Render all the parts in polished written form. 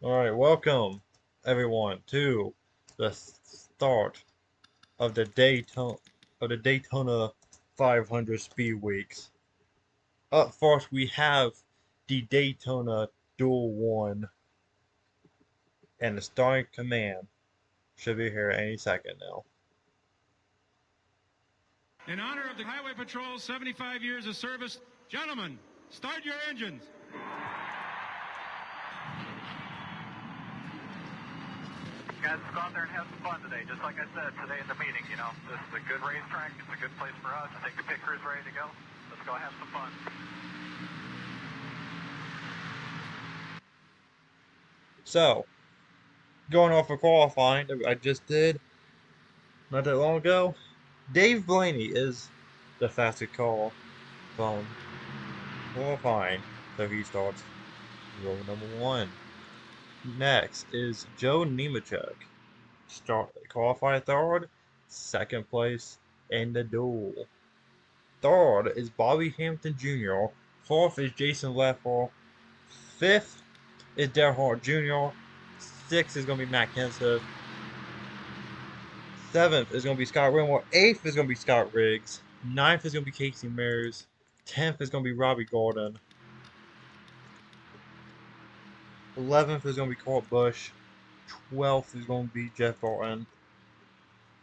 All right, welcome everyone to the start of the Daytona 500 Speed Weeks. Up first, we have the Daytona Duel 1, and the starting command should be here any second now. In honor of the Highway Patrol's 75 years of service, gentlemen, start your engines. Guys, let's go out there and have some fun today. Just like I said today in the meeting, this is a good racetrack. It's a good place for us. I think the pit crew's ready to go. Let's go have some fun. So, going off of qualifying that I just did not that long ago, Dave Blaney is the fastest car from qualifying, so he starts row number 1. Next is Joe Nemechek. Qualified third, second place in the duel. Third is Bobby Hampton Jr. Fourth is Jason Leffler. Fifth is Dale Hart Jr. Sixth is going to be Matt Kenseth. Seventh is going to be Scott Winward. Eighth is going to be Scott Riggs. Ninth is going to be Casey Mears. 10th is going to be Robbie Gordon. 11th is going to be Court Busch. 12th is going to be Jeff Burton.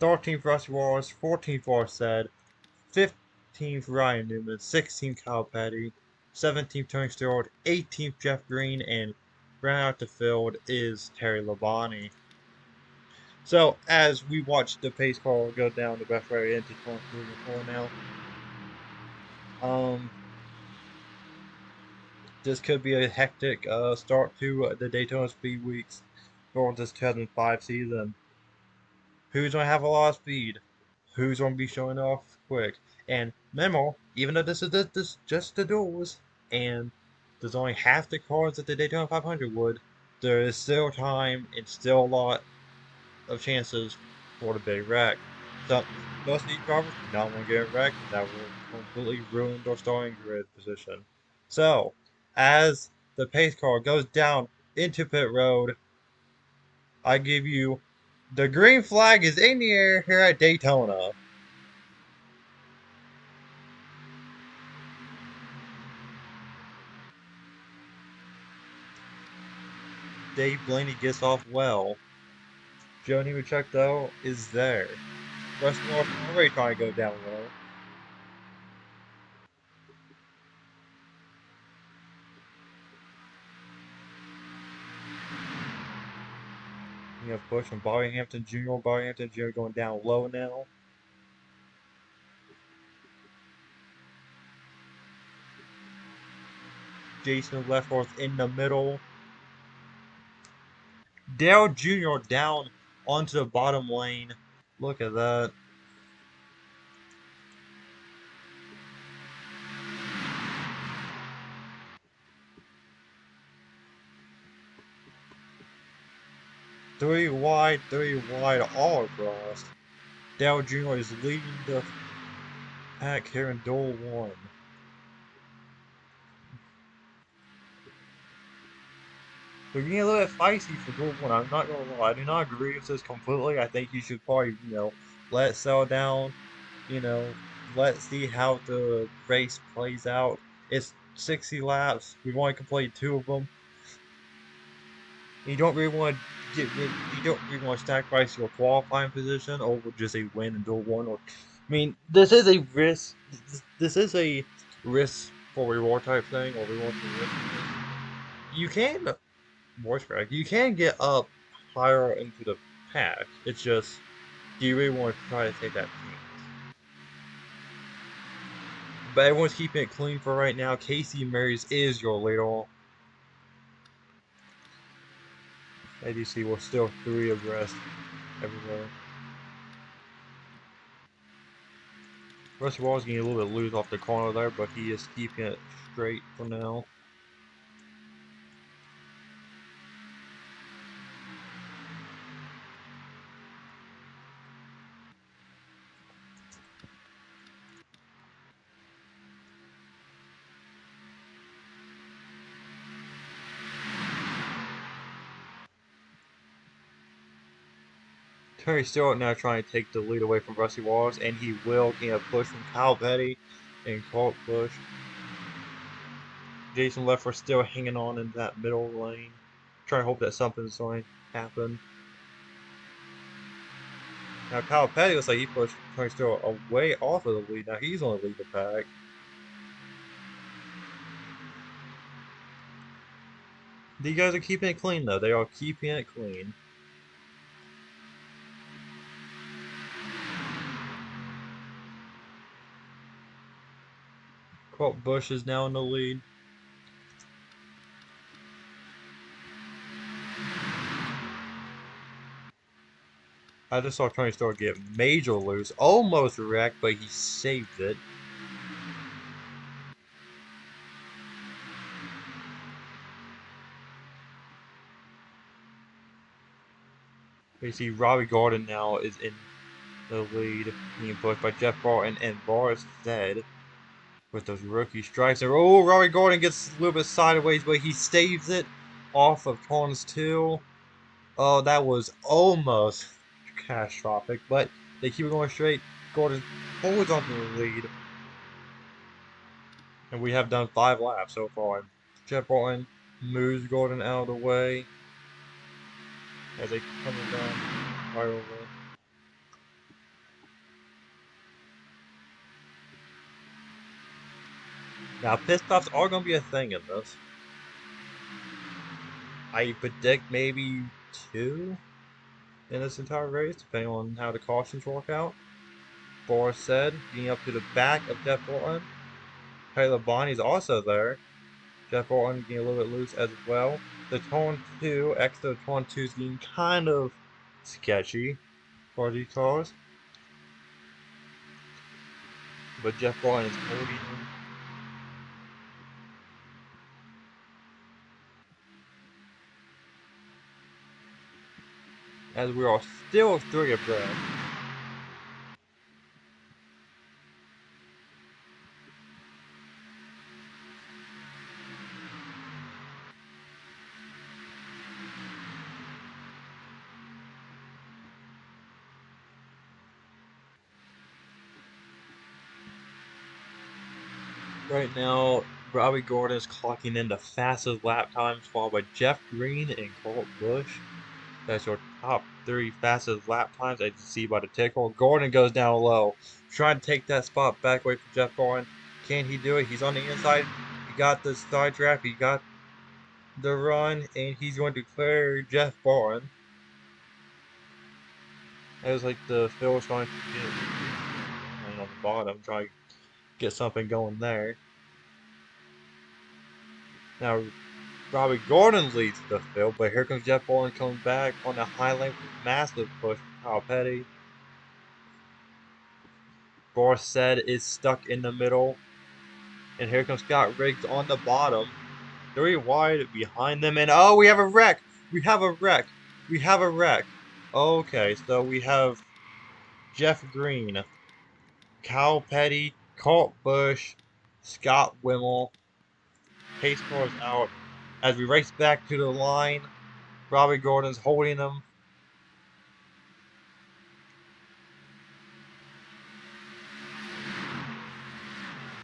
13th Rusty Wallace. 14th Arced. 15th Ryan Newman. 16th Kyle Petty. 17th Tony Stewart. 18th Jeff Green. And rounding out the field is Terry Labonte. So, as we watch the pace car go down the best way into 23 and 4 now, this could be a hectic start to the Daytona Speed Weeks for this 2005 season. Who's going to have a lot of speed? Who's going to be showing off quick? And remember, even though this is just the duels, and there's only half the cars that the Daytona 500 would, there is still time and still a lot of chances for the big wreck. So, most of these drivers do not want to get wrecked. That will completely ruin their starting grid position. So, as the pace car goes down into pit road, I give you the green flag is in the air here at Daytona. Dave Blaney gets off well. Joe Nemechek, though, is there. Russ North already trying to go down low. You have push from Bobby Hampton Jr. Bobby Hampton Jr. going down low now. Jason Leftworth in the middle. Dale Jr. down onto the bottom lane. Look at that. Three wide all across. Dale Jr. is leading the pack here in Duel 1. They're getting a little bit feisty for Duel 1. I'm not going to lie. I do not agree with this completely. I think you should probably, let it settle down. Let's see how the race plays out. It's 60 laps. We've only completed 2 of them. You don't really want to you don't really want to sacrifice your qualifying position over just a win in Duel 1. This is a risk. This is a risk for reward type thing, or reward for risk. You can voice crack. You can get up higher into the pack. It's just, do you really want to try to take that chance? But everyone's keeping it clean for right now. Casey Marys is your leader. As you see, we're still 3 abreast everywhere. Rusty Wall's getting a little bit loose off the corner there, but he is keeping it straight for now. Terry Stewart now trying to take the lead away from Rusty Wallace, and he will gain a push from Kyle Petty and Colt Busch. Jason Leffler still hanging on in that middle lane. Trying to hope that something's going to happen. Now Kyle Petty looks like he pushed Tony Stewart away off of the lead. Now he's on the lead the pack. These guys are keeping it clean though. They are keeping it clean. Colt Busch is now in the lead. I just saw Tony Stewart get major loose, almost wrecked, but he saved it. You see Robbie Gordon now is in the lead, being pushed by Jeff Barton and Boris Zed with those rookie strikes. And oh, Robbie Gordon gets a little bit sideways, but he saves it off of turns 2. Oh, that was almost catastrophic, but they keep it going straight. Gordon holds onto the lead. And we have done 5 laps so far. Jeff Barton moves Gordon out of the way as they come down right over. Now, pit stops are going to be a thing in this. I predict maybe 2 in this entire race, depending on how the cautions work out. Boris said, getting up to the back of Jeff Barton. Taylor Bonnie's also there. Jeff Barton getting a little bit loose as well. The turn 2, extra turn 2 is getting kind of sketchy for these cars. But Jeff Barton is holding him. As we are still 3 abreast. Right now, Robbie Gordon is clocking in the fastest lap times, followed by Jeff Green and Colt Busch. That's your top 3 fastest lap times, as you see by the ticker. Gordon goes down low, trying to take that spot back away from Jeff Barton. Can he do it? He's on the inside. He got the side draft. He got the run, and he's going to clear Jeff Barton. It was like the field was trying to get on the bottom, trying to get something going there. Now, Robbie Gordon leads the field, but here comes Jeff Barton coming back on the high lane with a massive push from Kyle Petty. Borset is stuck in the middle. And here comes Scott Riggs on the bottom. 3 wide behind them. And oh, we have a wreck! We have a wreck! We have a wreck! Okay, so we have Jeff Green, Kyle Petty, Colt Busch, Scott Wimmel. Pace cars out. As we race back to the line, Robbie Gordon's holding them.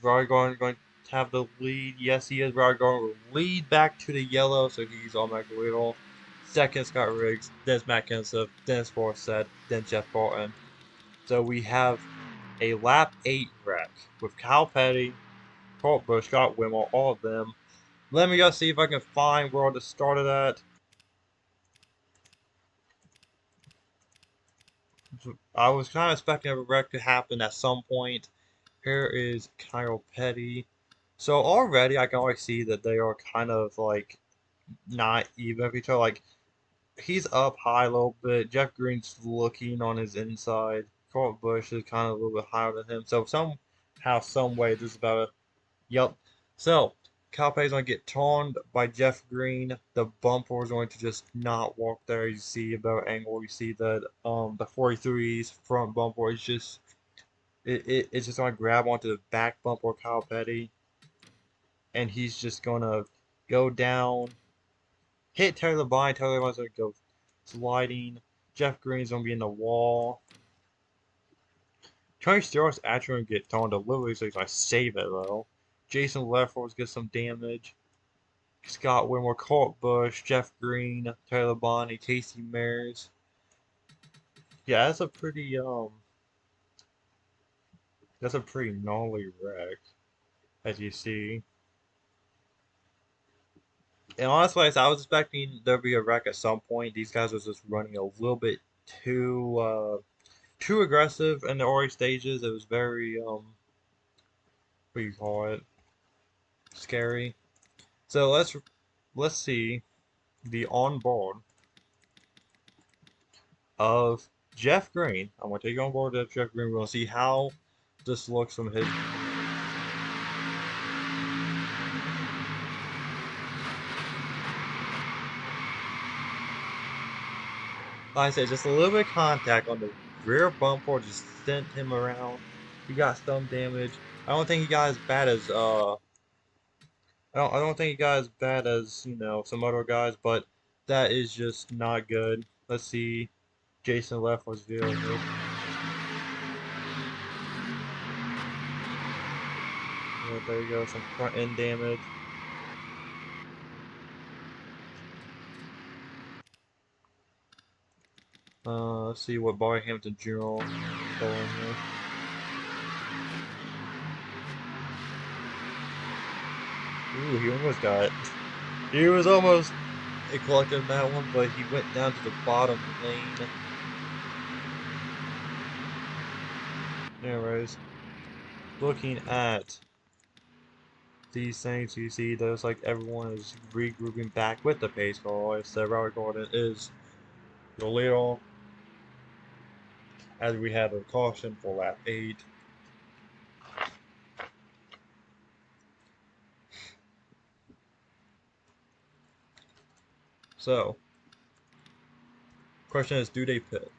Robbie Gordon going to have the lead. Yes, he is. Robbie Gordon will lead back to the yellow, so he's automatically lead off. Second, Scott Riggs. Then Matt Kenseth. Then Sporset. Then Jeff Barton. So we have a lap 8 wreck with Kyle Petty, Colt Busch, Scott Wimmel, all of them. Let me go see if I can find where to start it at. I was kind of expecting a wreck to happen at some point. Here is Kyle Petty. So already I can already see that they are kind of like not even with each other. Like he's up high a little bit. Jeff Green's looking on his inside. Colt Busch is kind of a little bit higher than him. So somehow, some way, this is about a yep. So Kyle Petty's going to get turned by Jeff Green. The bumper is going to just not walk there. You see about angle. You see that the 43's front bumper is just it's just going to grab onto the back bumper of Kyle Petty, and he's just going to go down, hit Taylor Labine. Taylor Labine's going to go sliding. Jeff Green's gonna be in the wall. Tony Stewart's actually gonna get thrown delivery, so he's gonna save it though. Jason Leffort's get some damage. Scott Whitmore, Colt Bush, Jeff Green, Taylor Bonney, Casey Mares. Yeah, that's a pretty gnarly wreck, as you see. And honestly, I was expecting there'd be a wreck at some point. These guys was just running a little bit too aggressive in the early stages. It was very what do you call it? Scary. So let's see the onboard of Jeff Green. I'm gonna take you on board of Jeff Green. We're gonna see how this looks from his. Like I said, just a little bit of contact on the rear bumper just sent him around. He got some damage. I don't think he got as bad as I don't think he got as bad as, some other guys, but that is just not good. Let's see Jason Leffert's vehicle. Yeah, there you go, some front end damage. Let's see what Barry Hampton Jr. stole in here. Ooh, he almost got it. He was almost collected that one, but he went down to the bottom lane. Anyways, looking at these things, you see there's like everyone is regrouping back with the pace car. Like I said, Robert Gordon is the leader as we have a caution for lap 8. So, question is, do they pit?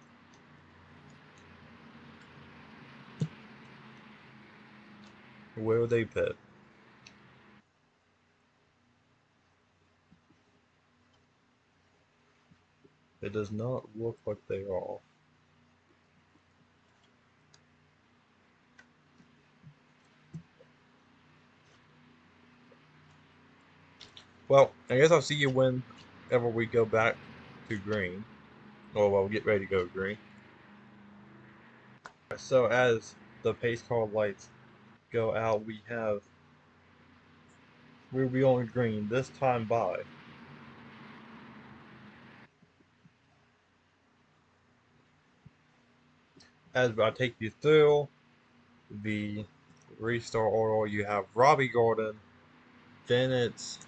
Will they pit? It does not look like they are. Well, I guess I'll see you whenever we go back to green. Or well, get ready to go green. So as the pace car lights go out, we'll be on green this time by. As I take you through the restart order, you have Robbie Gordon, then it's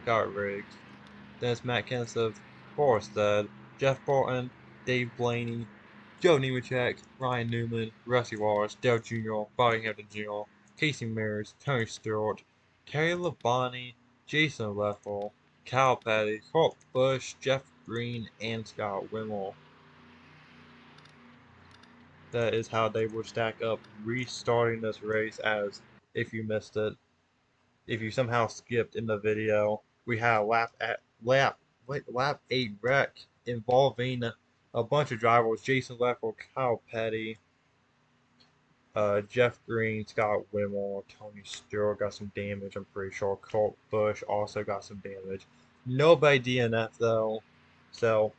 Scott Riggs, then it's Matt Kenseth, Forrestad, Jeff Barton, Dave Blaney, Joe Nemechek, Ryan Newman, Rusty Wallace, Dale Jr., Bobby Hampton Jr., Casey Mears, Tony Stewart, Terry Labonte, Jason Leffel, Kyle Petty, Colt Busch, Jeff Green, and Scott Whitmore. That is how they will stack up restarting this race. As if you missed it, if you somehow skipped in the video, we had a lap 8 wreck involving a bunch of drivers: Jason Leffel, Kyle Petty, Jeff Green, Scott Whitmore, Tony Stewart got some damage. I'm pretty sure Colt Busch also got some damage. Nobody DNF though, so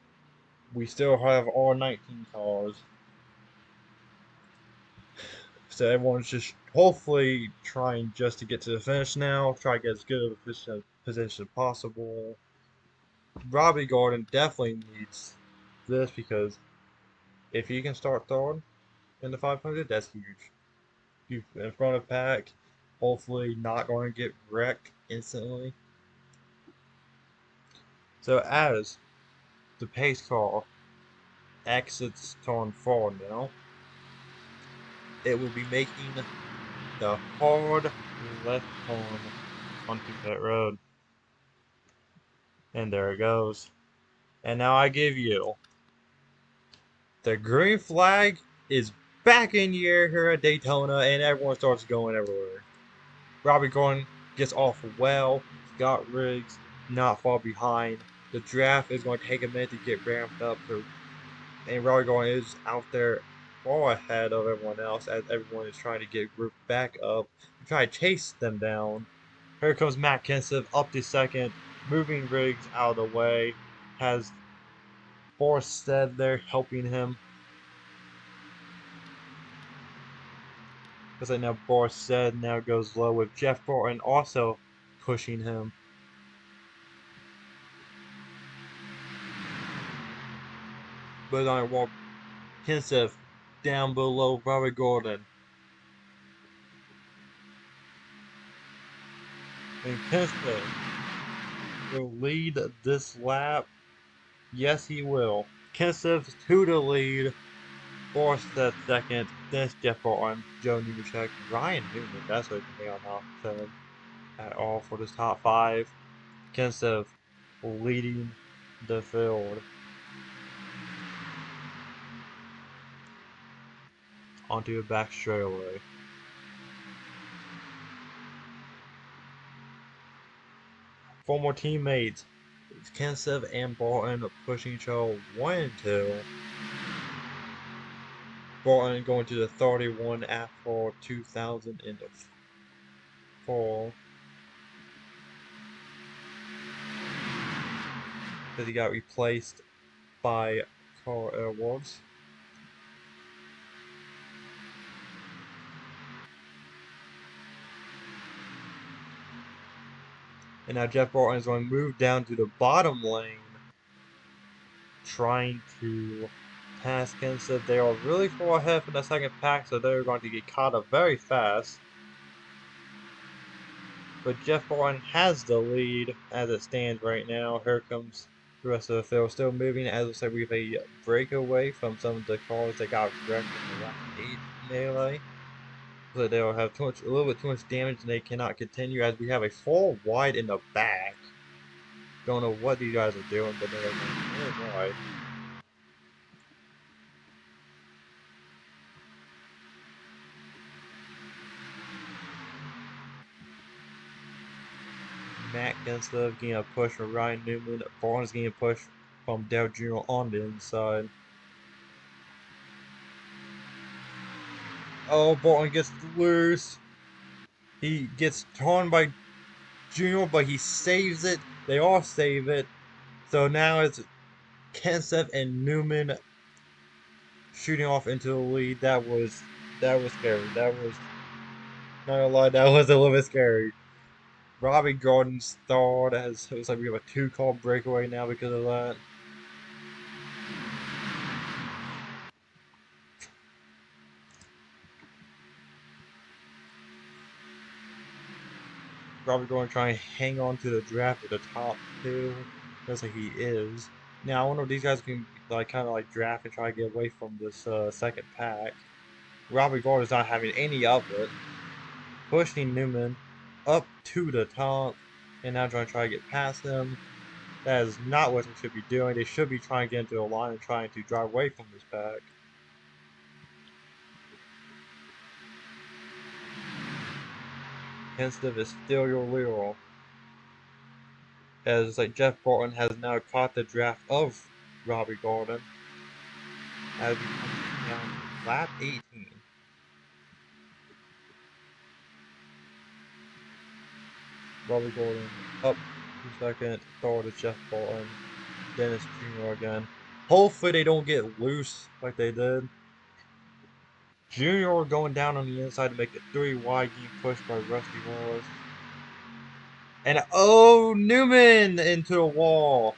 we still have all 19 cars. So everyone's just hopefully trying just to get to the finish now. Try to get as good of a position as possible. Robbie Gordon definitely needs this because if he can start third in the 500, that's huge. You in front of Pack, hopefully not going to get wrecked instantly. So as the pace car exits turn 4 now, it will be making the hard left turn onto that road. And there it goes. And now I give you the green flag is back in the air here at Daytona, and everyone starts going everywhere. Robbie Gordon gets off well. Scott Riggs not far behind. The draft is going to take a minute to get ramped up, and Robbie Gordon is out there far ahead of everyone else as everyone is trying to get grouped back up to try to chase them down. Here comes Matt Kenseth up to second, moving Riggs out of the way, has Borstead there helping him. Because now Borstead now goes low with Jeff Burton also pushing him. But on walk Kenseth down below Robbie Gordon. And Kenseth will lead this lap. Yes, he will. Kenseth to the lead. Borstead second. Then Jeff Burton, Joe Nemechek, Ryan Newman. That's what they are not said at all for this top five. Kenseth leading the field. Onto the back straightaway. Four more teammates. Kenseth and Barton pushing each other 1 and 2. Barton going to the 31 after 2004. Because he got replaced by Carl Edwards. And now Jeff Barton is going to move down to the bottom lane, trying to pass Kenseth. They are really far ahead from the second pack, so they're going to get caught up very fast. But Jeff Barton has the lead as it stands right now. Here comes the rest of the field still moving. As I said, we have a breakaway from some of the cars that got wrecked in the last 8 melee. So they'll have a little bit too much damage and they cannot continue as we have a 4 wide in the back. Don't know what these guys are doing, but they're going 4 wide. Matt Kenseth getting a push from Ryan Newman. Barnes getting a push from Dale Jr. on the inside. Oh, Barton gets loose. He gets torn by Jr., but he saves it. They all save it. So now it's Kenseth and Newman shooting off into the lead. That was scary. That was not gonna lie, that was a little bit scary. Robbie Gordon stalled as it looks like we have a 2-car breakaway now because of that. Robbie Gordon trying to hang on to the draft at the top 2. Looks like he is. Now I wonder if these guys can kind of draft and try to get away from this second pack. Robbie Gordon is not having any of it. Pushing Newman up to the top and now trying to get past him. That is not what they should be doing. They should be trying to get into the line and trying to drive away from this pack. Kenseth is still your leader. As Jeff Barton has now caught the draft of Robbie Gordon. As we come down to lap 18. Robbie Gordon up to second, third is Jeff Barton, Dennis Jr. again. Hopefully they don't get loose like they did. Jr. going down on the inside to make it 3 wide, getting pushed by Rusty Wallace. And oh, Newman into the wall.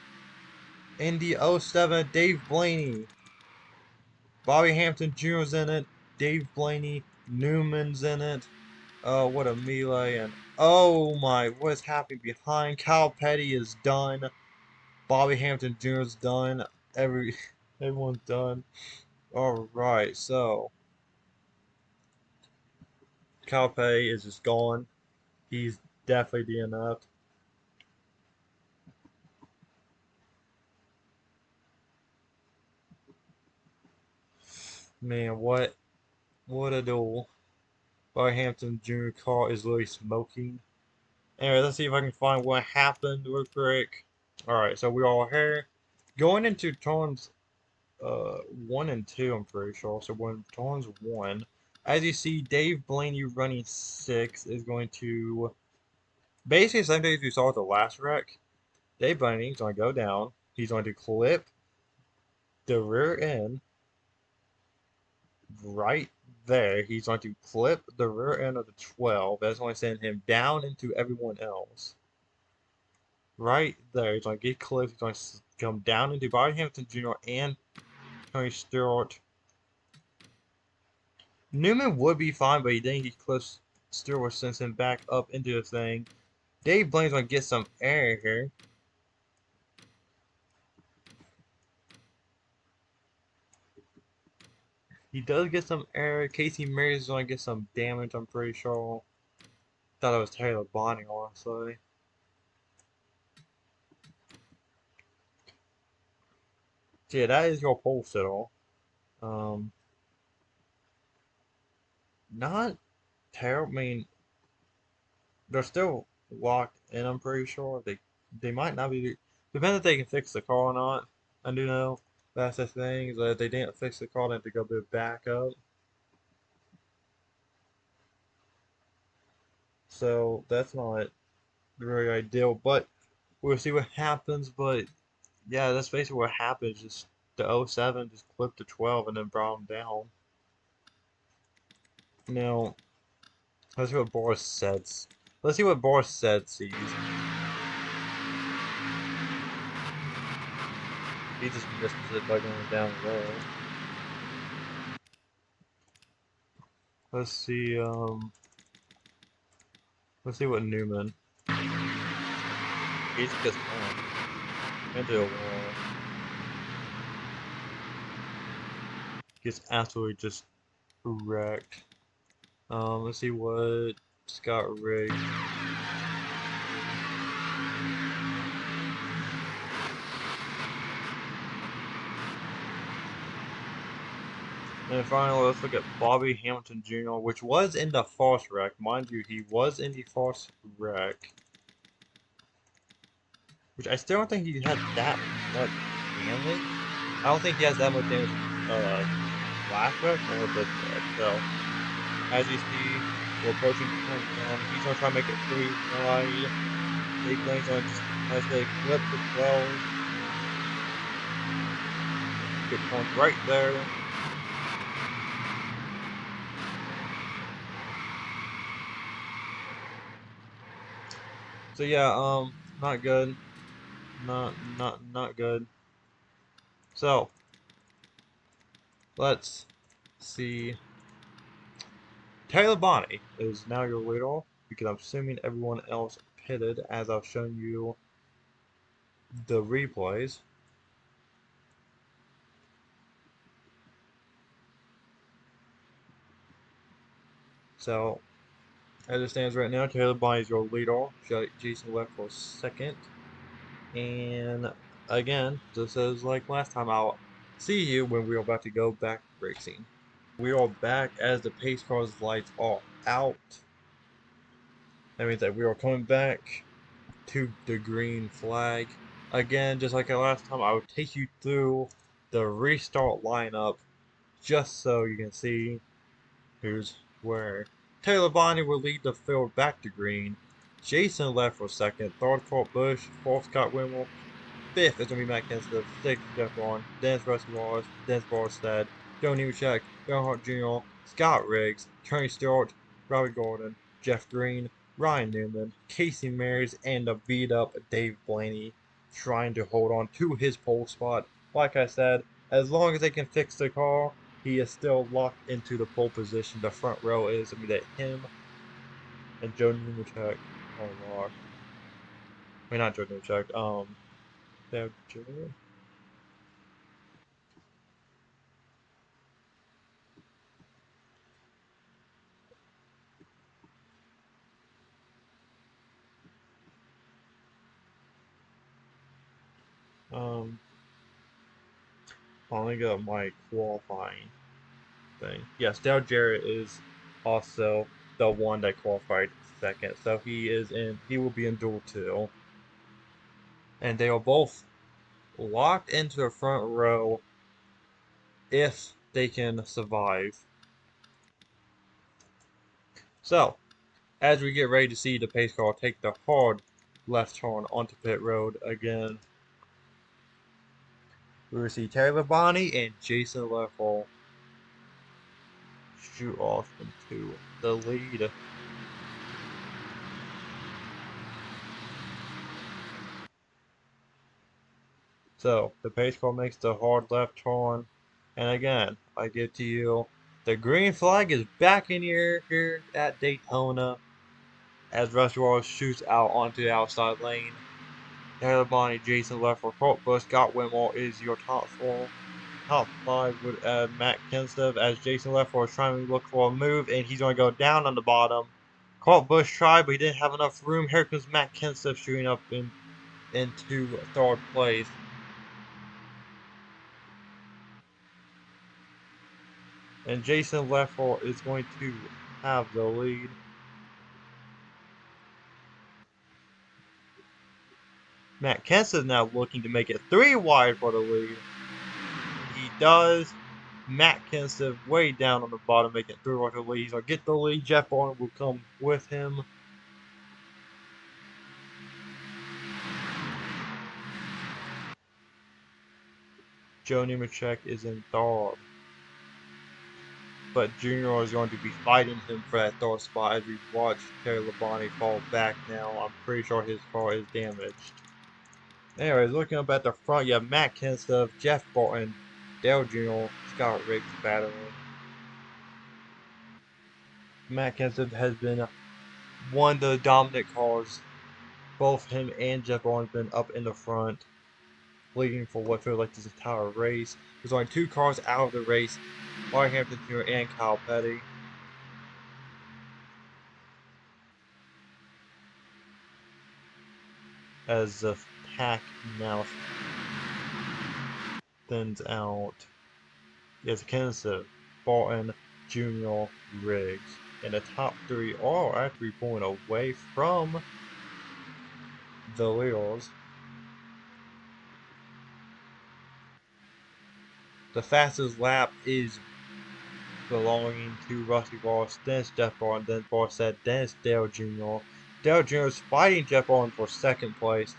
In the 07, Dave Blaney. Bobby Hampton Jr.'s in it. Dave Blaney. Newman's in it. Oh, what a melee. And oh my, what is happening behind? Kyle Petty is done. Bobby Hampton Jr.'s done. Everyone's done. Alright, so Kyle Petty is just gone. He's definitely DNF'd. Man, what a duel. Bobby Hampton Jr. car is literally smoking. Anyway, let's see if I can find what happened real quick. Alright, so we are here. Going into turns 1 and 2, I'm pretty sure. So when turns 1, as you see, Dave Blaney running 6 is going to basically the same thing as you saw with the last wreck. Dave Blaney is going to go down. He's going to clip the rear end right there. He's going to clip the rear end of the 12. That's going to send him down into everyone else. Right there. He's going to get clipped. He's going to come down into Bobby Hamilton Jr. and Tony Stewart. Newman would be fine, but he didn't get clips. Stewart sends him back up into the thing. Dave Blaine's going to get some air here. He does get some air. Casey Mays is going to get some damage, I'm pretty sure. Thought it was Taylor Bonnie, honestly. So yeah, that is your pole sitter. Um, not terrible. I mean, they're still locked in, I'm pretty sure. They might not be. Depends if they can fix the car or not. I do know that's the thing. Is that if they didn't fix the car, they have to go do backup. So that's not very ideal. But we'll see what happens. But yeah, that's basically what happens. Just the '07 just clipped the 12 and then brought them down. Now, let's see what Boris says. Let's see what Boris said sees. He just misses it by going down low. Let's see, let's see what Newman. He just gets on into a wall. Gets absolutely just wrecked. Let's see what Scott Riggs. And finally, let's look at Bobby Hamilton Jr., which was in the false wreck. Mind you, he was in the false wreck. Which I still don't think he had that much damage. I don't think he has that much damage last wreck or this wreck. So, as you see, we're approaching turn 10. He's going to try to make it through wide. Big Lane's going to just, as they clip the 12. Good point right there. So yeah, not good. Not good. So let's see. Taylor Bonnie is now your leader because I'm assuming everyone else pitted as I've shown you the replays. So as it stands right now, Taylor Bonnie is your leader. Jason left for second. And again, just as like last time, I'll see you when we're about to go back racing. We are back as the pace cars lights are out. That means that we are coming back to the green flag. Again, just like the last time, I will take you through the restart lineup just so you can see who's where. Taylor Bonnie will lead the field back to green. Jason left for second. Third, Court Bush. Fourth, Scott Wimwell. Fifth is going to be Matt Kenseth. Sixth, Jeff Warren. Dennis Russell Dennis Barstead. Joe Nemechek. Bernhardt Jr. Scott Riggs. Tony Stewart. Robbie Gordon. Jeff Green. Ryan Newman. Casey Mays. And the beat up Dave Blaney trying to hold on to his pole spot. Like I said, as long as they can fix the car, he is still locked into the pole position. The front row is going to be him and Joe Nemechek. Oh, Lord. I mean, not Joe Nemechek. Deb Jr. Um, finally got my qualifying thing. Yes, Dale Jarrett is also the one that qualified second, so he will be in Duel 2. and they are both locked into the front row if they can survive. So, as we get ready to see the pace car take the hard left turn onto pit road again, we will see Terry Labonte and Jason Leffel shoot off into the lead. So, the pace car makes the hard left turn, and again, I give to you, the green flag is back in the air here at Daytona as Rusty Wallace shoots out onto the outside lane. Taylor Bonnie, Jason Leffler, Colt Busch, Scott Wimmer is your top four. Top five would add Matt Kenseth as Jason Leffler is trying to look for a move and he's going to go down on the bottom. Colt Busch tried, but he didn't have enough room. Here comes Matt Kenseth shooting up into third place. And Jason Leffler is going to have the lead. Matt Kenseth now looking to make it 3 wide for the lead. And he does. Matt Kenseth way down on the bottom, making it 3 wide for the lead. He's going to get the lead. Jeff Gordon will come with him. Joe Nemechek is in third. But Junior is going to be fighting him for that third spot as we watch Terry Labonte fall back now. I'm pretty sure his car is damaged. Anyways, looking up at the front, you have Matt Kenseth, Jeff Burton, Dale Jr., Scott Riggs battling. Matt Kenseth has been one of the dominant cars. Both him and Jeff Burton have been up in the front, leading for what feels like this entire race. There's only 2 cars out of the race, Mark Hampton Jr. and Kyle Petty. As the pack now thins out, is Kenseth, Barton, Junior, Riggs. And the top 3 are actually pulling away from the leaders. The fastest lap is belonging to Rusty Wallace, then Jeff Barton, then Barset, then it's Dale Jr. Dale Jr. is fighting Jeff Barton for second place.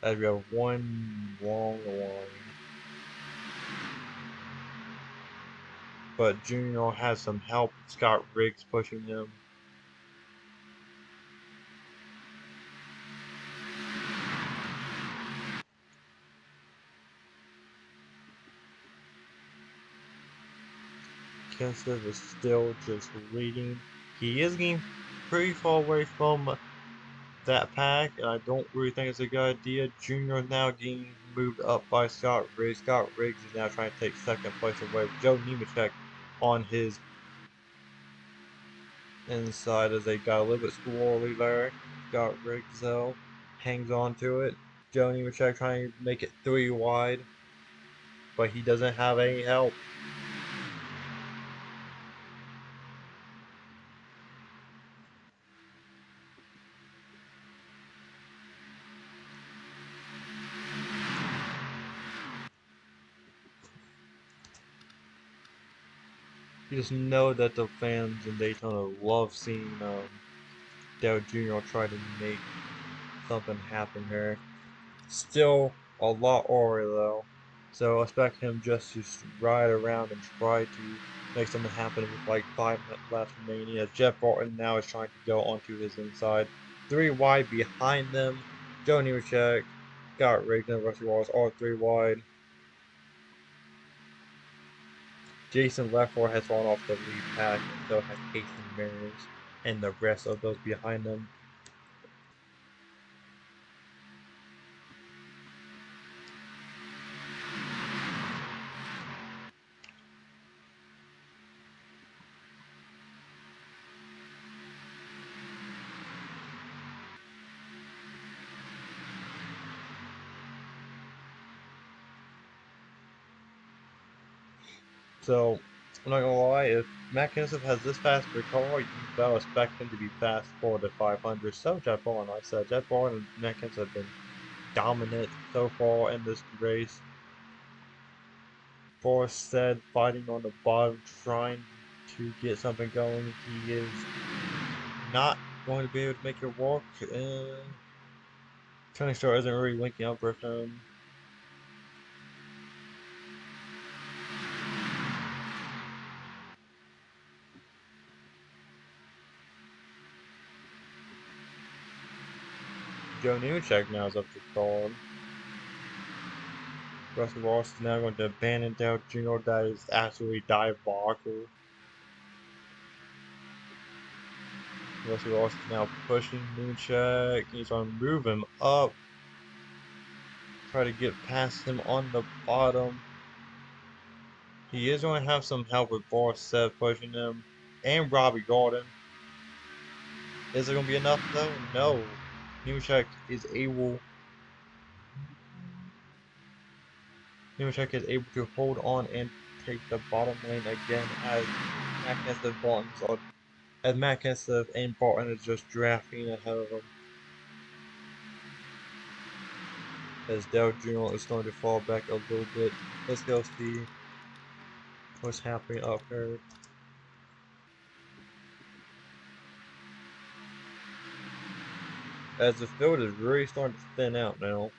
As we have one long line. But Junior has some help. Scott Riggs pushing him. Kenseth is still just leading. He is getting pretty far away from that pack, and I don't really think it's a good idea. Junior is now getting moved up by Scott Riggs. Scott Riggs is now trying to take second place away with Joe Nemechek on his inside as they got a little bit squirrely there. Scott Riggs, though, hangs on to it. Joe Nemechek trying to make it 3 wide, but he doesn't have any help. You just know that the fans in Daytona love seeing Dale Jr. try to make something happen here. Still a lot early though, so expect him just to ride around and try to make something happen with like 5 laps remaining. As Jeff Barton now is trying to go onto his inside, 3 wide behind them. Joe Nemechek, Scott Riggs, and Rusty Wallace all 3 wide. Jason Leffler has fallen off the lead pack, and so has Casey Mears and the rest of those behind them. So I'm not gonna lie, if Matt Kenseth has this fast of a car, you better expect him to be fast for the 500. So Jeff Bowen, like I said, Jeff Bowen and Matt Kenseth have been dominant so far in this race. Forrest said fighting on the bottom, trying to get something going. He is not going to be able to make it work. Tony Starr isn't really linking up with him. Joe Nemechek now is up to call. Russell Ross is now going to abandon Dale Jr. That is absolutely diabolical. Russell Ross is now pushing Nemechek. He's going to move him up. Try to get past him on the bottom. He is going to have some help with Borset pushing him. And Robbie Gordon. Is it going to be enough though? No. Nemechek is able to hold on and take the bottom lane again as Matt Kenseth and Barton is just drafting ahead of him. As Dale Jr. is starting to fall back a little bit. Let's go see what's happening up here. As the field is really starting to thin out now.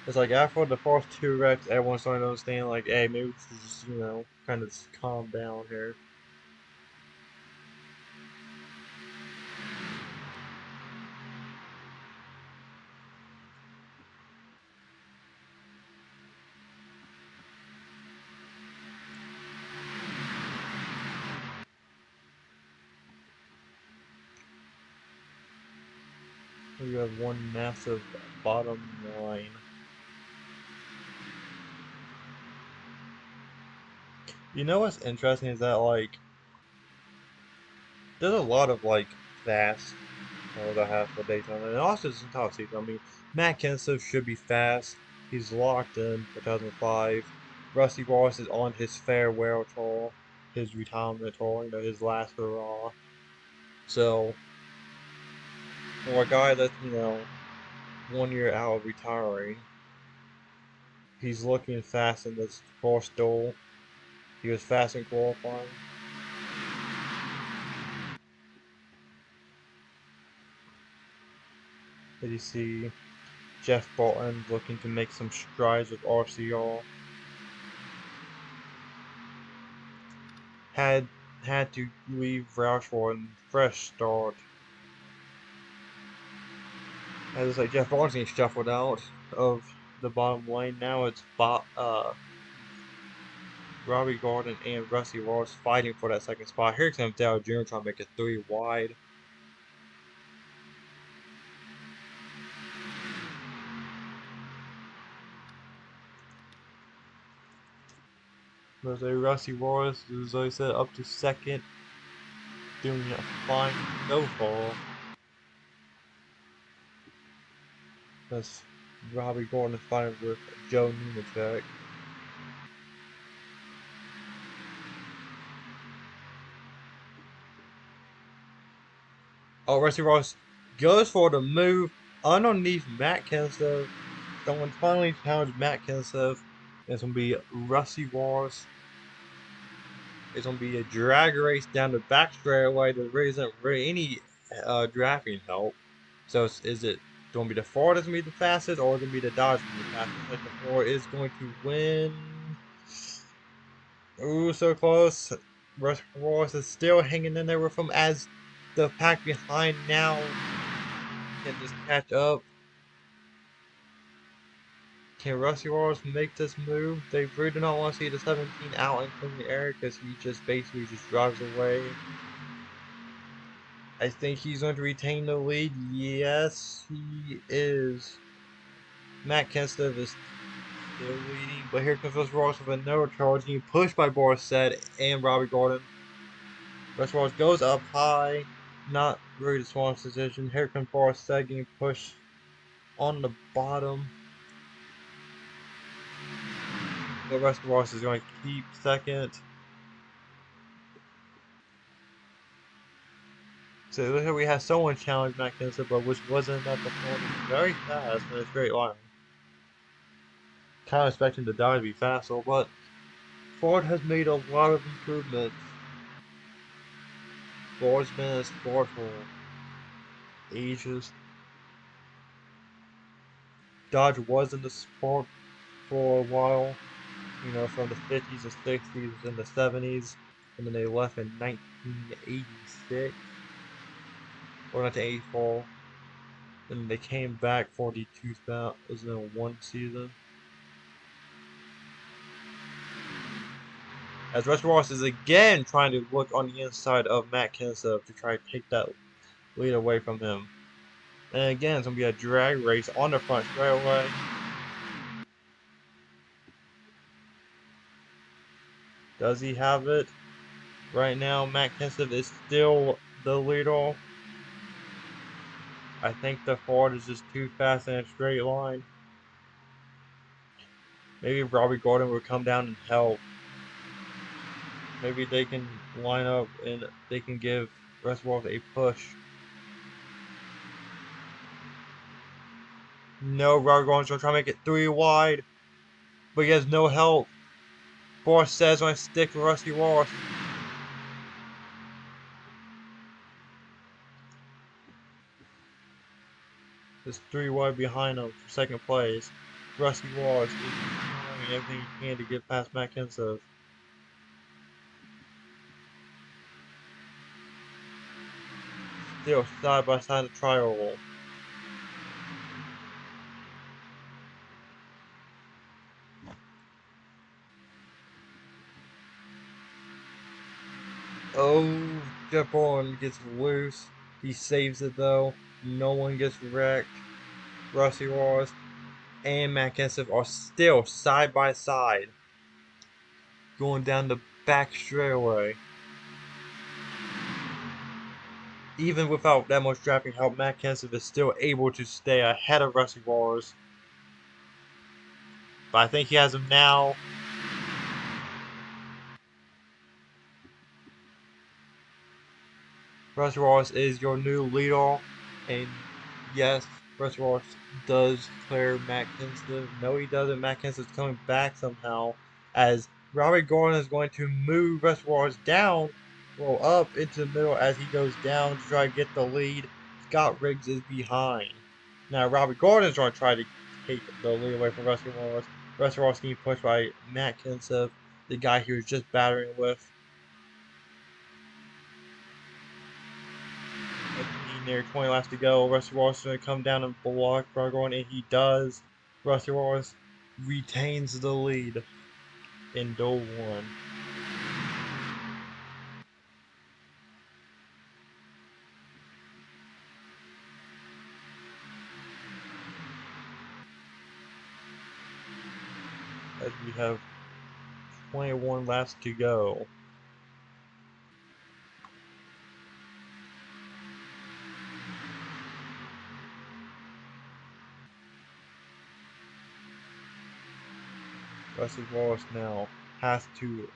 It's like after the first two wrecks, everyone's starting to understand, like, hey, maybe we should just, kind of just calm down here. We have one massive bottom line. You know what's interesting is that, like, there's a lot of, like, fast cars I have for Daytona, and also this entire season. I mean, Matt Kenseth should be fast. He's locked in for 2005. Rusty Ross is on his farewell tour, his retirement tour, his last hurrah. So, for a guy that's, 1 year out of retiring, he's looking fast in this first duel. He was fast in qualifying. Did you see Jeff Bolton looking to make some strides with RCR? Had to leave Roush for a fresh start. As it's like Jeff Bolton's getting shuffled out of the bottom lane. Now it's Robbie Gordon and Rusty Ross fighting for that second spot. Here comes Dale Jr. trying to make it 3 wide. There's a Rusty Ross, as I said, up to second, doing a fine so far. That's Robbie Gordon fighting with Joe Nemechek. Oh, Rusty Ross goes for the move underneath Matt Kenseth. Someone finally challenged Matt Kenseth. It's going to be Rusty Ross. It's going to be a drag race down the back straightaway. There really isn't really any drafting help. So is it going to be the Ford that's going to be the fastest, or is it going to be the Dodge that's going to be the fastest? Like the Ford is going to win. Ooh, so close. Rusty Ross is still hanging in there with him as the pack behind now can just catch up. Can Rusty Ross make this move? They really do not want to see the 17 out and clean the air because he just basically just drives away. I think he's going to retain the lead. Yes, he is. Matt Kenseth is still leading, but here comes Rusty Ross with another charge being pushed by Borset and Robbie Gordon. Rusty Ross goes up high. Not really the smartest decision. Here comes Borset getting pushed on the bottom. But Rusty Ross is going to keep second. So look here, we have someone challenge Matt Kenseth, but which wasn't enough. The Ford is very fast in a straight line. Kind of expecting the die to be faster, but Ford has made a lot of improvements. Ford's been in sport for ages. Dodge was in the sport for a while, you know, from the 50s and 60s and the 70s, and then they left in 1986 or 1984, and they came back for the 2001 season. As Russ Ross is again trying to look on the inside of Matt Kenseth to try to take that lead away from him. And again, it's going to be a drag race on the front straightaway. Does he have it? Right now, Matt Kenseth is still the leader. I think the Ford is just too fast in a straight line. Maybe Robbie Gordon will come down and help. Maybe they can line up and they can give Russ Ross a push. No, Robbie Gordon's going to try to make it 3 wide, but he has no help. Force says going to stick with Rusty Ross. It's 3 wide behind him for second place. Rusty Ross is trying everything he can to get past Matt Kenseth. Still side by side the trial. Oh, Jeff Bourne gets loose. He saves it though. No one gets wrecked. Rusty Ross and Matt Kenseth are still side by side going down the back straightaway. Even without that much drafting help, Matt Kenseth is still able to stay ahead of Rusty Ross. But I think he has him now. Rusty Ross is your new leader. And yes, Rusty Ross does clear Matt Kenseth. No, he doesn't. Matt Kenseth's coming back somehow. As Robert Gordon is going to move Rusty Ross down, well, up into the middle as he goes down to try to get the lead. Scott Riggs is behind. Now, Robert Gordon is going to try to take the lead away from Rusty Ross. Rusty Ross getting pushed by Matt Kenseth, the guy he was just battering with. 20 laps to go. Rusty Ross is going to come down and block Gargoyle, and he does. Rusty Ross retains the lead in Duel 1. As we have 21 laps to go. Rusty Ross now has to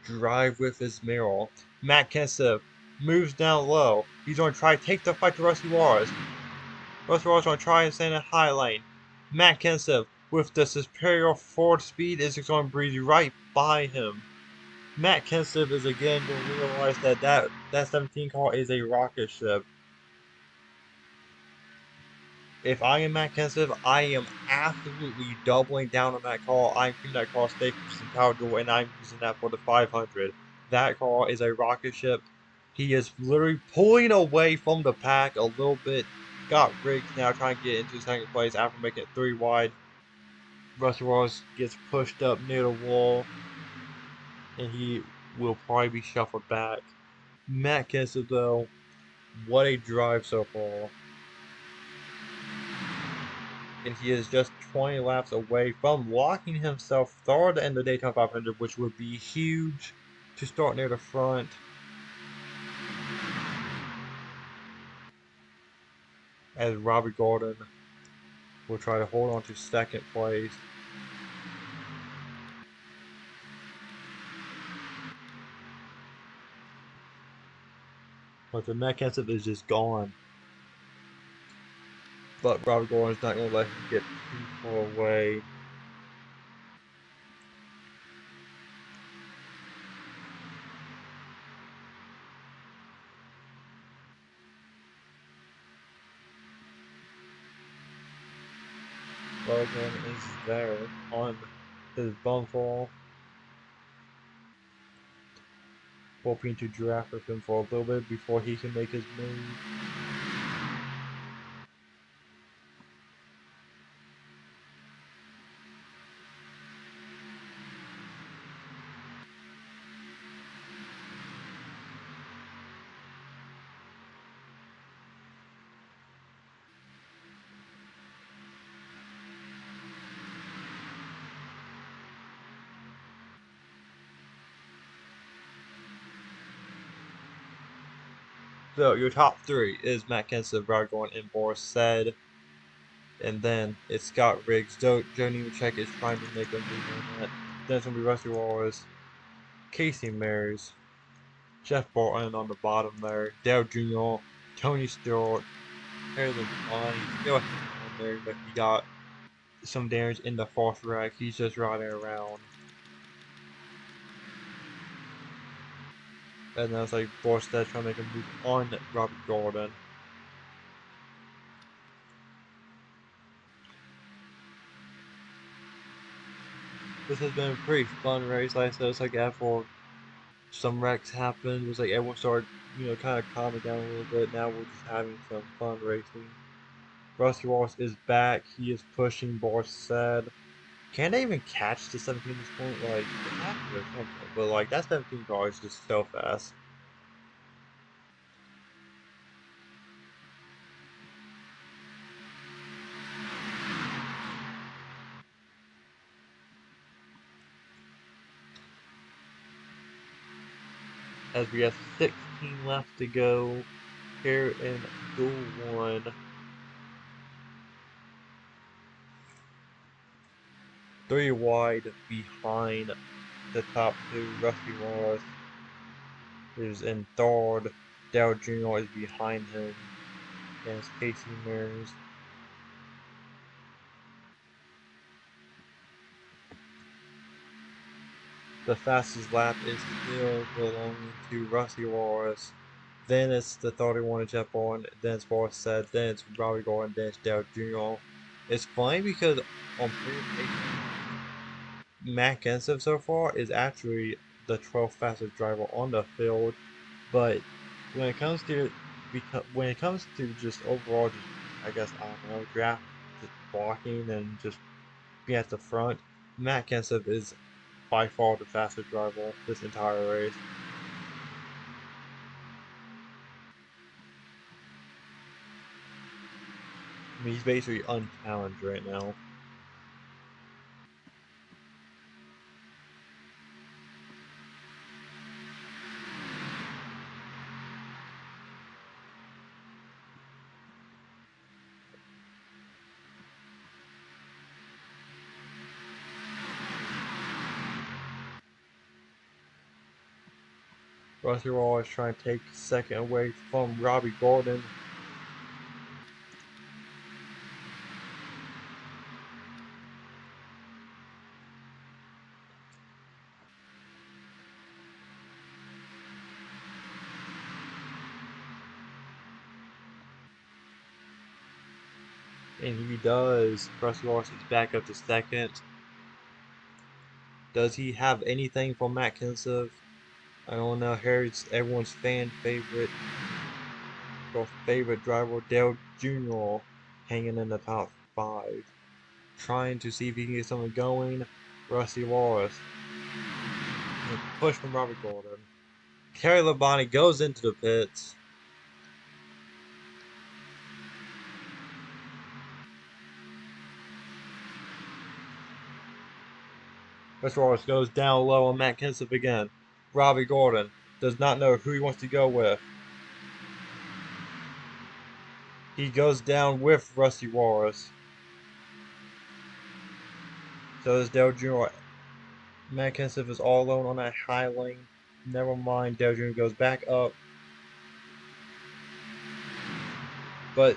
drive with his mirror. Matt Kenseth moves down low. He's going to try to take the fight to Rusty Ross. Rusty Ross going to try and stay in a high lane. Matt Kenseth, with the superior forward speed, is going to breeze right by him. Matt Kenseth is again going to realize that 17 car is a rocket ship. If I am Matt Kenseth, I am absolutely doubling down on that car. I'm keeping that car safe for some power duel, and I'm using that for the 500. That car is a rocket ship. He is literally pulling away from the pack a little bit. Scott Riggs now trying to get into second place after making it 3 wide. Russell Ross gets pushed up near the wall, and he will probably be shuffled back. Matt Kenseth, though, what a drive so far. And he is just 20 laps away from locking himself third in the Daytona 500, which would be huge to start near the front. As Robbie Gordon will try to hold on to second place. But the mechanism is just gone. But Robert Gordon's not going to let him get too far away. Robert Gordon is there on his bumfall, hoping to draft with him for a little bit before he can make his move. So your top three is Matt Kenseth, Robert Gordon, and Boris Said. And then it's Scott Riggs. Joe Nemechek is trying to make a move on that. Then it's going to be Rusty Wallace, Casey Mays, Jeff Barton on the bottom there, Dale Jr., Tony Stewart, Harry Labonte still hanging on there, but he got some damage in the fourth rack. He's just riding around. And then it's like Borstead trying to make a move on Robert Gordon. This has been a pretty fun race. Like I said, it's like after some wrecks happened, it was like everyone started, kind of calming down a little bit. Now we're just having some fun racing. Rusty Wallace is back. He is pushing Borstead. Can they even catch the 17 at this point? Like, they have to at some point, but like that 17 car is just so fast. As we have 16 left to go here in Duel 1. 3 wide behind the top two. Rusty Wallace is in third. Dale Jr. is behind him against Casey Mears. The fastest lap is still belonging to Rusty Wallace. Then it's the 31 of Jeff Bourne, then it's Boris Said, then it's Robbie Gordon, then it's Dale Jr. It's funny because on previous Matt Kenseth so far is actually the 12th fastest driver on the field, but when it comes to just overall, just I guess I don't know, draft, just blocking and just being at the front, Matt Kenseth is by far the fastest driver this entire race. I mean, he's basically unchallenged right now. Rusty Wallace is trying to take second away from Robbie Gordon. And he does. Rusty Wallace is back up to second. Does he have anything from Matt Kenseth? I don't know. Harry's everyone's favorite driver, Dale Jr., hanging in the top 5. Trying to see if he can get something going. Rusty Wallace. Push from Robert Gordon. Terry Labonte goes into the pits. Rusty Wallace goes down low on Matt Kenseth again. Robbie Gordon does not know who he wants to go with. He goes down with Rusty Wallace. So does Dale Jr. Matt Kenseth is all alone on that high lane. Never mind, Dale Jr. goes back up. but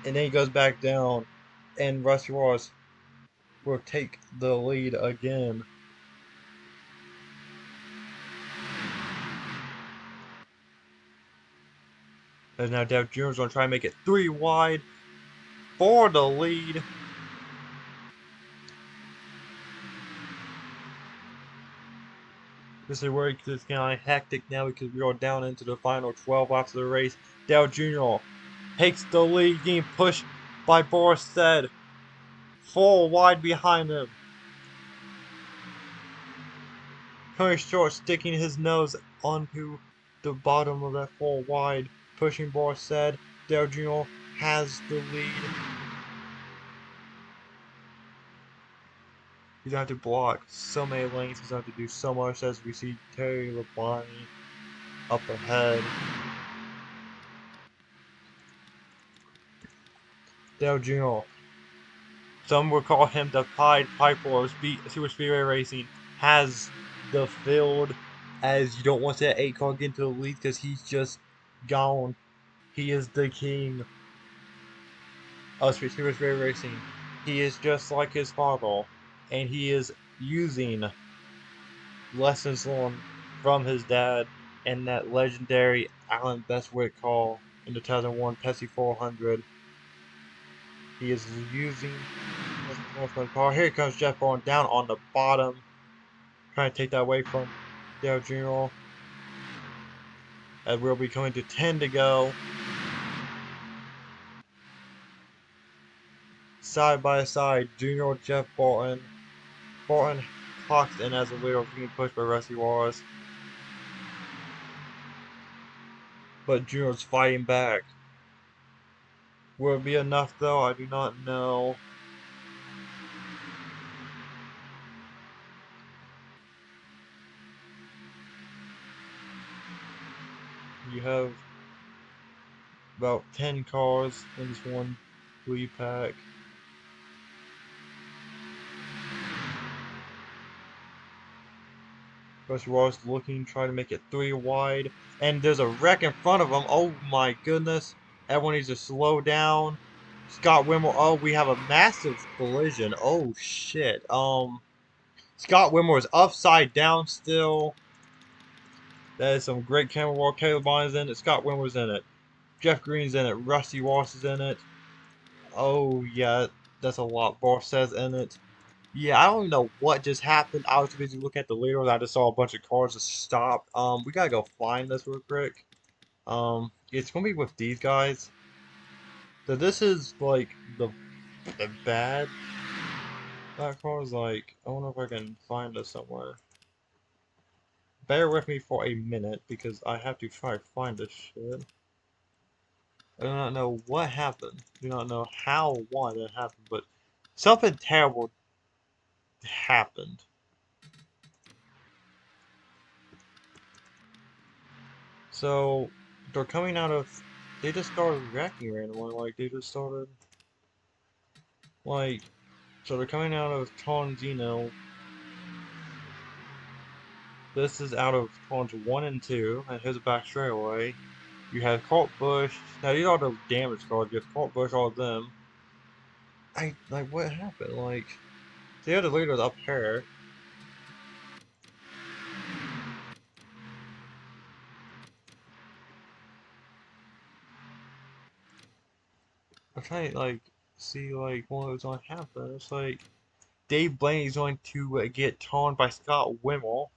and then he goes back down, and Rusty Wallace will take the lead again. And now Dale Jr.'s going to try and make it 3 wide for the lead. This is where it's kind of hectic now because we are down into the final 12 laps of the race. Dale Jr. takes the lead, getting pushed by Borstead. 4 wide behind him. Coming short, sticking his nose onto the bottom of that 4 wide, pushing Borstead. Dale Jr. has the lead. He's going to have to block so many lanes. He's going to have to do so much as we see Terry Labonte up ahead. Dale Jr. Some would call him the Pied Piper of Super Speedway Racing. Has the field, as you don't want that 8 car get into the lead because he's just gone. He is the king of Super Speedway Racing. He is just like his father, and he is using lessons learned from his dad and that legendary Alan Bestwick call in the 2001 Pepsi 400. He is using lessons learned from his car. Here comes Jeff Bowen down on the bottom, trying to take that away from Dale Jr. As we'll be coming to 10 to go. Side by side, Junior Jeff Barton. Barton clocks in as a leader, being pushed by Rusty Wallace. But Junior's fighting back. Will it be enough though? I do not know. You have about 10 cars in this one lead pack. Rusty Wallace looking, trying to make it 3 wide. And there's a wreck in front of him. Oh my goodness. Everyone needs to slow down. Scott Wimmer. Oh, we have a massive collision. Oh shit. Scott Wimmer is upside down still. That is some great camera work. Caleb Bond is in it. Scott Wimmer's in it. Jeff Green's in it. Rusty Wallace is in it. Oh yeah, that's a lot. Boss says in it. Yeah, I don't even know what just happened. I was too busy looking at the leaders. I just saw a bunch of cars just stop. We gotta go find this real quick. It's gonna be with these guys. So this is like the bad. That car's like, I wonder if I can find this somewhere. Bear with me for a minute because I have to try to find this shit. I do not know what happened. I do not know how, why that happened, but something terrible happened. So they're coming out of. They just started wrecking randomly. Like they just started. Like, so they're coming out of Tonzino. This is out of turns 1 and 2, and here's a back straightaway. You have Colt Busch. Now these are the damage cards. You have Colt Busch, all of them. Like what happened? Like the other leaders up here. I'm trying to like see like what was going to happen. It's like Dave Blaney's going to get taunted by Scott Wimmel.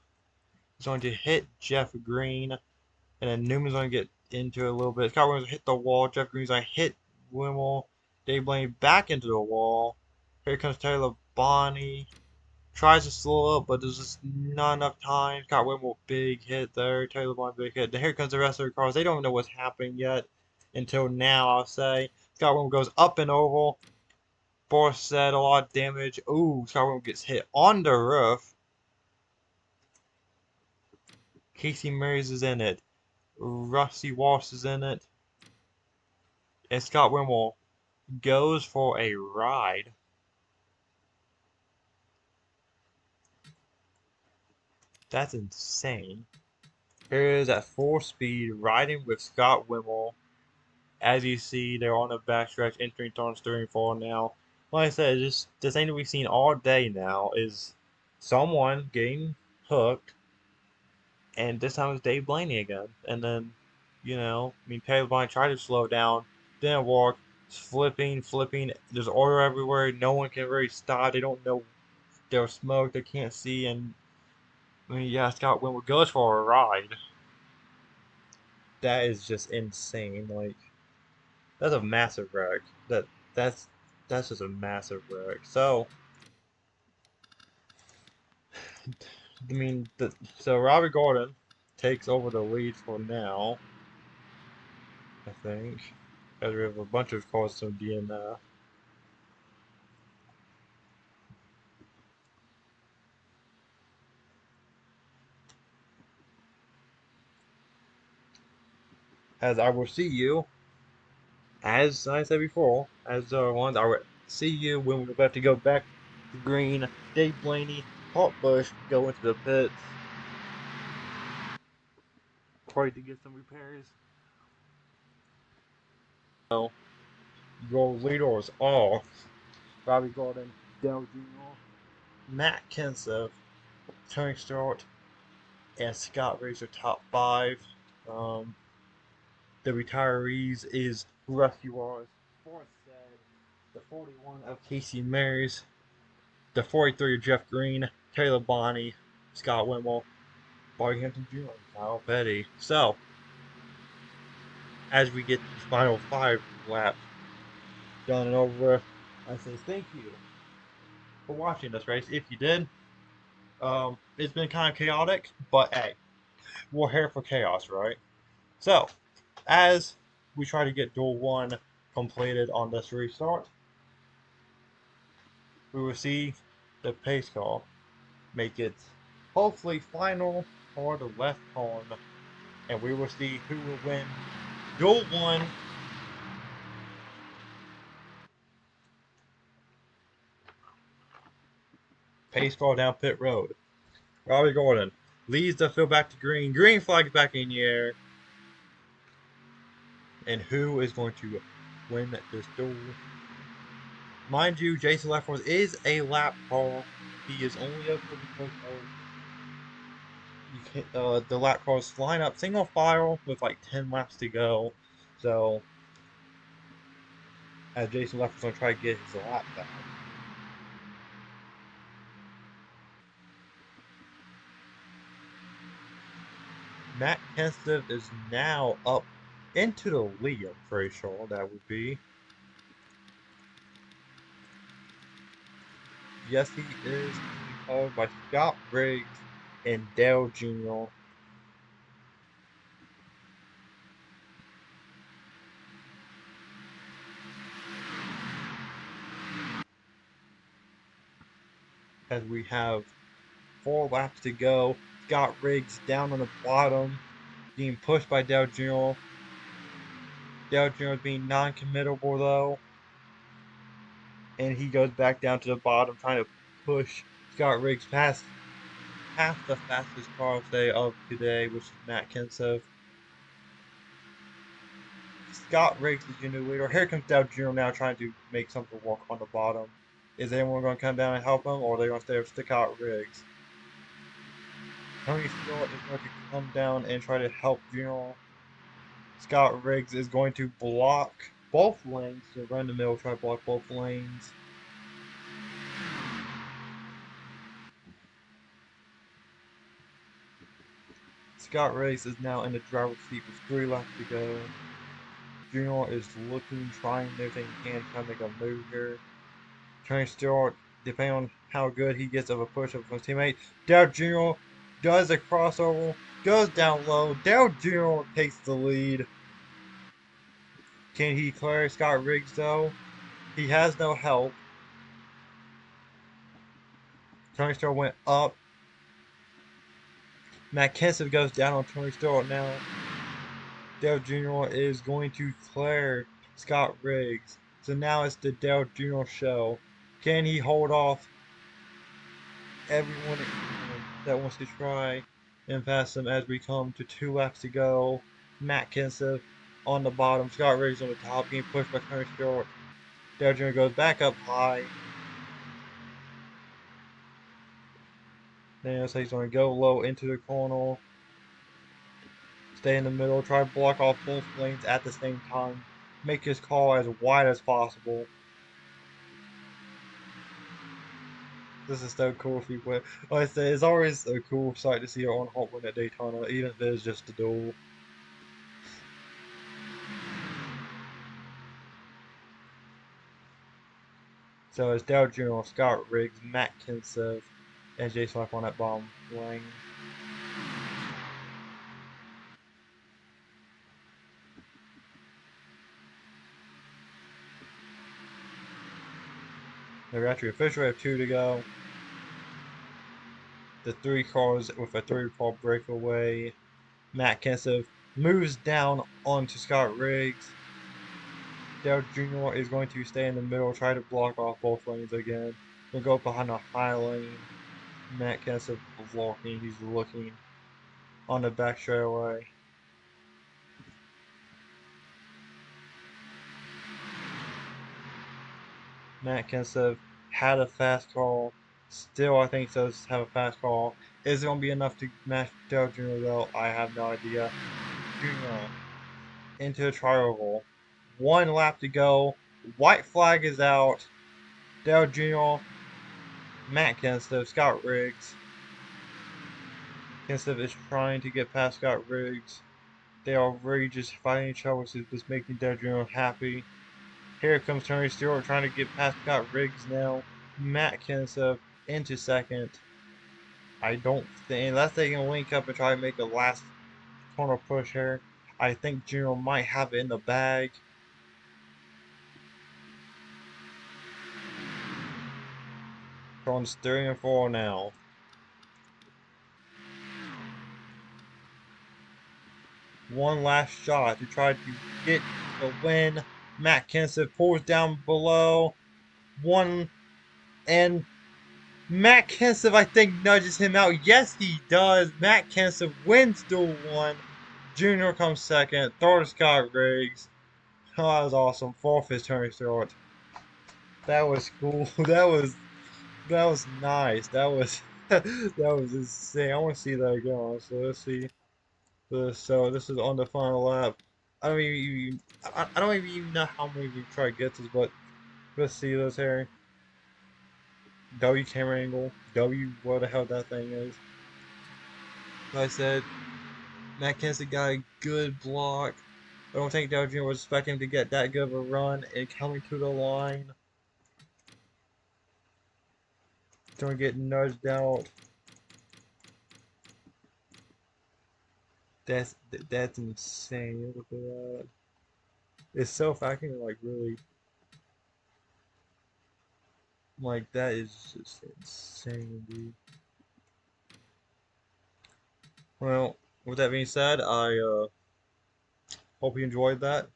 He's going to hit Jeff Green, and then Newman's going to get into it a little bit. Scott Wimmel's hit the wall. Jeff Green's going to hit Wimmel. Dave Blaney back into the wall. Here comes Taylor Bonney. Tries to slow up, but there's just not enough time. Scott Wimmel, big hit there. Taylor Bonney, big hit. Then here comes the rest of the cars. They don't even know what's happening yet. Until now, I'll say. Scott Wimmel goes up and over. Boris said a lot of damage. Ooh, Scott Wimmel gets hit on the roof. Casey Mays is in it. Rusty Walsh is in it. And Scott Wimmel goes for a ride. That's insane. Here is at full speed riding with Scott Wimmel. As you see, they're on the backstretch, entering turns 3 and 4 now. Like I said, just the thing that we've seen all day now is someone getting hooked, and this time it's Dave Blaney again. And then, I mean, Taylor Blaney tried to slow down, didn't work, flipping. There's oil everywhere. No one can really stop. They don't know. There's smoke. They can't see. And I mean, yeah, Scott Winwood goes for a ride. That is just insane. Like, that's a massive wreck. That's that's just a massive wreck. So, I mean, so Robbie Gordon takes over the lead for now. I think, as we have a bunch of cars from DNF. As I will see you, as I said before, as ones I will see you when we're about to go back to green. Dave Blaney, Hot Bush go into the pits, try to get some repairs. So your leaders are Robbie Gordon, Dale Jr., Matt Kenseth, Tony Stewart, and Scott Riggs are top 5. Um, the retirees is Rusty Wars, Forrest Said, the 41 of Casey Mays, the 43 of Jeff Green, Taylor Bonney, Scott Wimble, Bobby Hampton Jr., and Kyle Petty. So, as we get these final 5 laps done and over with, I say thank you for watching this race. If you did, it's been kind of chaotic, but hey, we're here for chaos, right? So, as we try to get Duel 1 completed on this restart, we will see the pace car make its hopefully final or the left turn, and we will see who will win Duel 1 pace car down pit road. Robbie Gordon leads the field back to green. Green flag back in the air. And who is going to win this duel? Mind you, Jason Leffers is a lap car. He is only up because of the lap cars line up single file with like 10 laps to go. So, as Jason Leffers going to try to get his lap back. Matt Kenseth is now up into the lead, I'm pretty sure that would be. Yes, he is followed by Scott Briggs and Dale Jr. As we have 4 laps to go. Scott Riggs down on the bottom, being pushed by Dale Jr. Dale Jr. being non-committable though, and he goes back down to the bottom, trying to push Scott Riggs past the fastest car of today, which is Matt Kenseth. Scott Riggs is your new leader. Here comes Dale Jr. now trying to make something work on the bottom. Is anyone going to come down and help him, or are they going to stay with Scott Riggs? Tony Stewart is going to come down and try to help Jr. Scott Riggs is going to block both lanes. So run the middle, try to block both lanes. Scott Riggs is now in the driver's seat with 3 laps to go. Junior is looking, trying everything he can, trying to make a move here. Trying to start, depending on how good he gets of a push up from his teammate. Dale Jr. does a crossover, goes down low. Dale Jr. takes the lead. Can he clear Scott Riggs though? He has no help. Tony Stewart went up. Matt Kenseth goes down on Tony Stewart now. Dale Jr. is going to clear Scott Riggs. So now it's the Dale Jr. show. Can he hold off everyone that wants to try and pass him as we come to 2 laps to go? Matt Kenseth on the bottom. Scott Riggs on the top, being pushed by Tony Stewart. Dale Jr. goes back up high. Then so he's going to go low into the corner. Stay in the middle. Try to block off both lanes at the same time. Make his car as wide as possible. This is so cool if you win. Like I said, it's always a cool sight to see Owen Hart win at Daytona, even if it's just a duel. So it's Dale Jr., Scott Riggs, Matt Kenseth, and Jason Life on that bottom lane. They're actually officially have 2 to go. The 3 cars with a 3-car breakaway. Matt Kenseth moves down onto Scott Riggs. Dale Jr. is going to stay in the middle, try to block off both lanes again. We'll go behind the high lane. Matt Kenseth blocking, he's looking on the back straightaway. Matt Kenseth had a fast call. Still, I think does have a fast call. Is it going to be enough to match Dale Jr. though? I have no idea. Jr. into the trial. 1 lap to go. White flag is out. Dale Jr., Matt Kenseth, Scott Riggs. Kenseth is trying to get past Scott Riggs. They are really just fighting each other, which is just making Dale Jr. happy. Here comes Tony Stewart trying to get past Scott Riggs now. Matt Kenseth into second. I don't think, unless they can link up and try to make a last corner push here, I think Jr. might have it in the bag. On 3 and 4 now. One last shot to try to get the win. Matt Kenseth pulls down below. One and Matt Kenseth, I think, nudges him out. Yes, he does. Matt Kenseth wins Duel 1. Junior comes second. Third is Scott Riggs. Oh, that was awesome. Fourth is Tony Stewart. That was cool. That was nice. That was that was insane. I want to see that again. So let's see. So this is on the final lap. I don't even know how many we try to get this, but let's see this here. W camera angle. W what the hell that thing is. Like I said, Matt Kenseth got a good block. I don't think Dale Jr. was expecting to get that good of a run and coming to the line. Don't get nudged out. That's insane. Look at that. It's so fucking like really like that is just insane, dude. Well, with that being said, I hope you enjoyed that.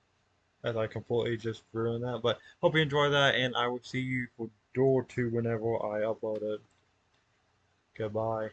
As I completely just ruined that, but hope you enjoyed that, and I will see you for Door 2 whenever I upload it. Goodbye.